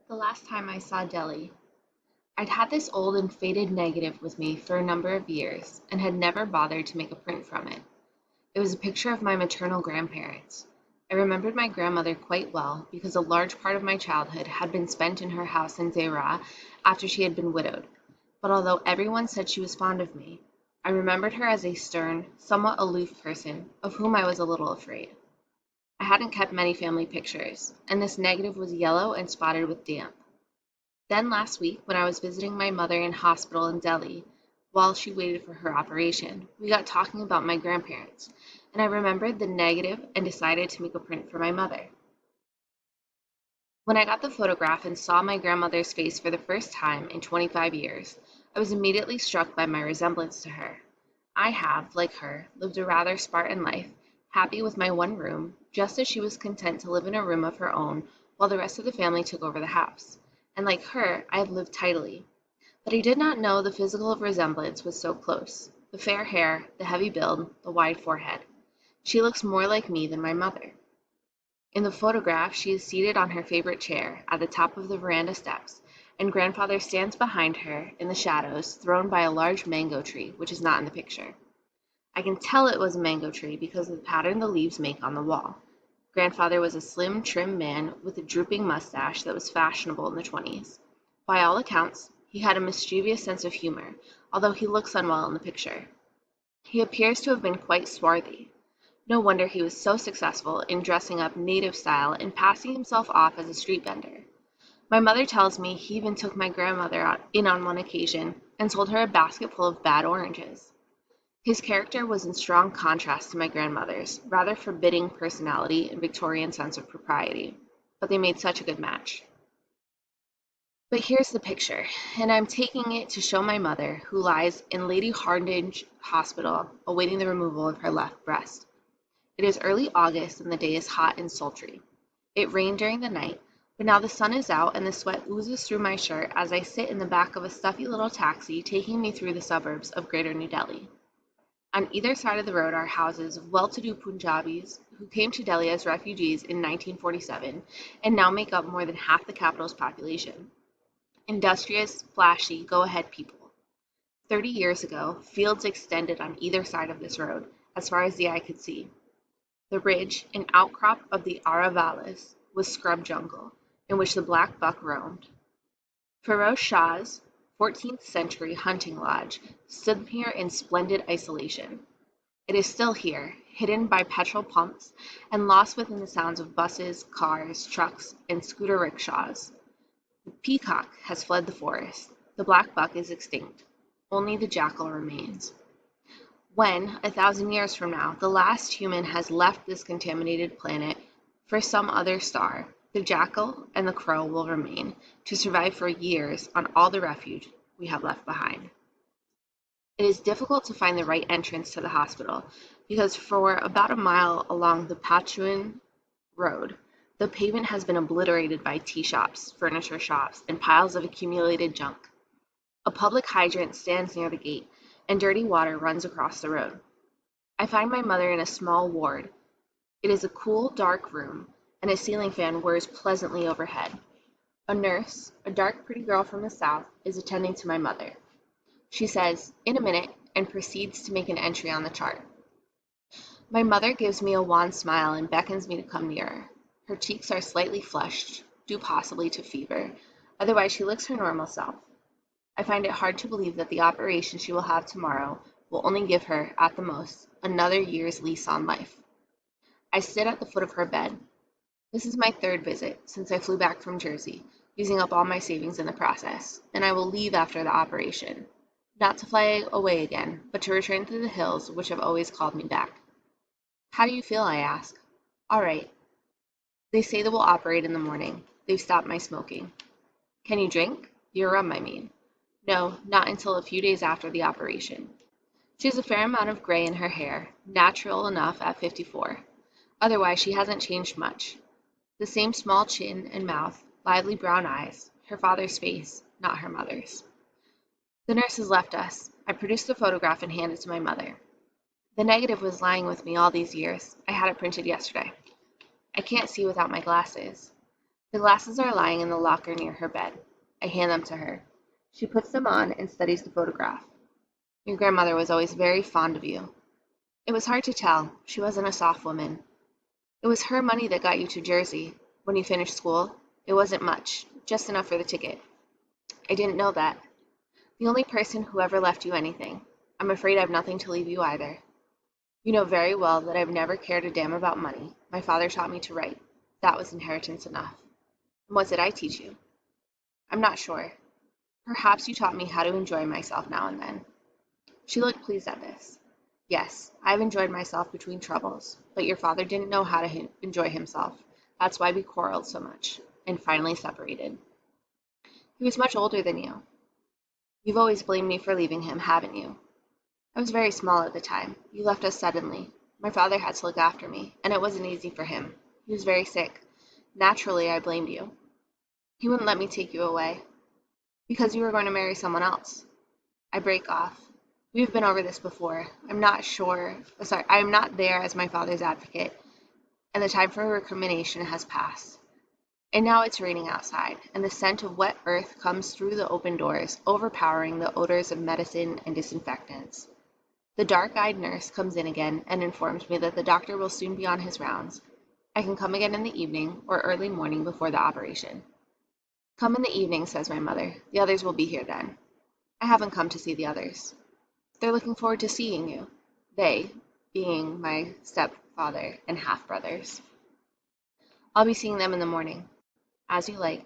The last time I saw Delhi, I'd had this old and faded negative with me for a number of years and had never bothered to make a print from it. It was a picture of my maternal grandparents. I remembered my grandmother quite well because a large part of my childhood had been spent in her house in Zehra after she had been widowed. But although everyone said she was fond of me, I remembered her as a stern, somewhat aloof person of whom I was a little afraid. I hadn't kept many family pictures, and this negative was yellow and spotted with damp. Then last week, when I was visiting my mother in hospital in Delhi while she waited for her operation, we got talking about my grandparents, and I remembered the negative and decided to make a print for my mother. When I got the photograph and saw my grandmother's face for the first time in 25 years, I was immediately struck by my resemblance to her. I have, like her, lived a rather Spartan life, happy with my one room, just as she was content to live in a room of her own while the rest of the family took over the house. And like her, I had lived tidily. But I did not know the physical resemblance was so close. The fair hair, the heavy build, the wide forehead. She looks more like me than my mother. In the photograph, she is seated on her favorite chair at the top of the veranda steps, and grandfather stands behind her in the shadows thrown by a large mango tree, which is not in the picture. I can tell it was a mango tree because of the pattern the leaves make on the wall. Grandfather was a slim, trim man with a drooping mustache that was fashionable in the 20s. By all accounts, he had a mischievous sense of humor, although he looks unwell in the picture. He appears to have been quite swarthy. No wonder he was so successful in dressing up native style and passing himself off as a street vendor. My mother tells me he even took my grandmother out in on one occasion and sold her a basket full of bad oranges. His character was in strong contrast to my grandmother's rather forbidding personality and Victorian sense of propriety, but they made such a good match. But here's the picture, and I'm taking it to show my mother, who lies in Lady Hardinge Hospital awaiting the removal of her left breast. It is early August and the day is hot and sultry. It rained during the night, but now the sun is out and the sweat oozes through my shirt as I sit in the back of a stuffy little taxi taking me through the suburbs of Greater New Delhi. On either side of the road are houses of well-to-do Punjabis who came to Delhi as refugees in 1947 and now make up more than half the capital's population. Industrious, flashy, go-ahead people. 30 years ago, fields extended on either side of this road, as far as the eye could see. The ridge, an outcrop of the Aravallis, was scrub jungle, in which the black buck roamed. Feroz Shah's 14th-century hunting lodge stood here in splendid isolation. It is still here, hidden by petrol pumps and lost within the sounds of buses, cars, trucks, and scooter rickshaws. The peacock has fled the forest. The black buck is extinct. Only the jackal remains. When, 1,000 years from now, the last human has left this contaminated planet for some other star, the jackal and the crow will remain, to survive for years on all the refuge we have left behind. It is difficult to find the right entrance to the hospital because for about a mile along the Patuin Road, the pavement has been obliterated by tea shops, furniture shops, and piles of accumulated junk. A public hydrant stands near the gate, and dirty water runs across the road. I find my mother in a small ward. It is a cool, dark room, and a ceiling fan whirs pleasantly overhead. A nurse, a dark, pretty girl from the south, is attending to my mother. She says, "In a minute," and proceeds to make an entry on the chart. My mother gives me a wan smile and beckons me to come nearer. Her cheeks are slightly flushed, due possibly to fever. Otherwise, she looks her normal self. I find it hard to believe that the operation she will have tomorrow will only give her, at the most, another year's lease on life. I sit at the foot of her bed. This is my third visit since I flew back from Jersey, using up all my savings in the process, and I will leave after the operation. Not to fly away again, but to return to the hills which have always called me back. How do you feel? I ask. All right. They say they will operate in the morning. They've stopped my smoking. Can you drink? Your rum, I mean. No, not until a few days after the operation. She has a fair amount of gray in her hair, natural enough at 54. Otherwise, she hasn't changed much. The same small chin and mouth, lively brown eyes, her father's face, not her mother's. The nurse has left us. I produce the photograph and hand it to my mother. The negative was lying with me all these years. I had it printed yesterday. I can't see without my glasses. The glasses are lying in the locker near her bed. I hand them to her. She puts them on and studies the photograph. Your grandmother was always very fond of you. It was hard to tell. She wasn't a soft woman. It was her money that got you to Jersey. When you finished school, it wasn't much, just enough for the ticket. I didn't know that. The only person who ever left you anything. I'm afraid I've nothing to leave you either. You know very well that I've never cared a damn about money. My father taught me to write. That was inheritance enough. And what did I teach you? I'm not sure. Perhaps you taught me how to enjoy myself now and then. She looked pleased at this. Yes, I've enjoyed myself between troubles, but your father didn't know how to enjoy himself. That's why we quarreled so much, and finally separated. He was much older than you. You've always blamed me for leaving him, haven't you? I was very small at the time. You left us suddenly. My father had to look after me, and it wasn't easy for him. He was very sick. Naturally, I blamed you. He wouldn't let me take you away, because you were going to marry someone else. I break off. We've been over this before. I am not there as my father's advocate, and the time for recrimination has passed. And now it's raining outside, and the scent of wet earth comes through the open doors, overpowering the odors of medicine and disinfectants. The dark-eyed nurse comes in again and informs me that the doctor will soon be on his rounds. I can come again in the evening or early morning before the operation. Come in the evening, says my mother. The others will be here then. I haven't come to see the others. They're looking forward to seeing you. They, being my stepfather and half-brothers. I'll be seeing them in the morning. As you like.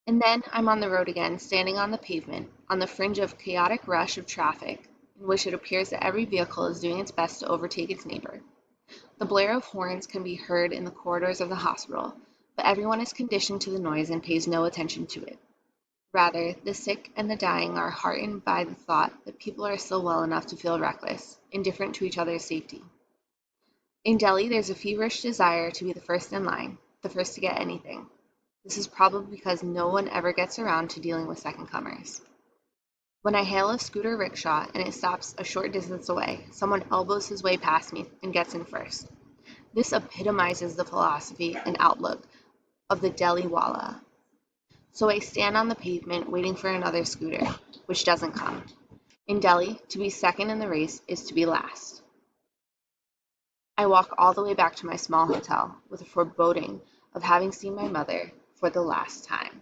And then I'm on the road again, standing on the pavement, on the fringe of chaotic rush of traffic, in which it appears that every vehicle is doing its best to overtake its neighbor. The blare of horns can be heard in the corridors of the hospital, but everyone is conditioned to the noise and pays no attention to it. Rather, the sick and the dying are heartened by the thought that people are still well enough to feel reckless, indifferent to each other's safety. In Delhi, there's a feverish desire to be the first in line, the first to get anything. This is probably because no one ever gets around to dealing with second-comers. When I hail a scooter rickshaw and it stops a short distance away, someone elbows his way past me and gets in first. This epitomizes the philosophy and outlook of the Delhi wala. So I stand on the pavement waiting for another scooter, which doesn't come. In Delhi, to be second in the race is to be last. I walk all the way back to my small hotel with a foreboding of having seen my mother for the last time.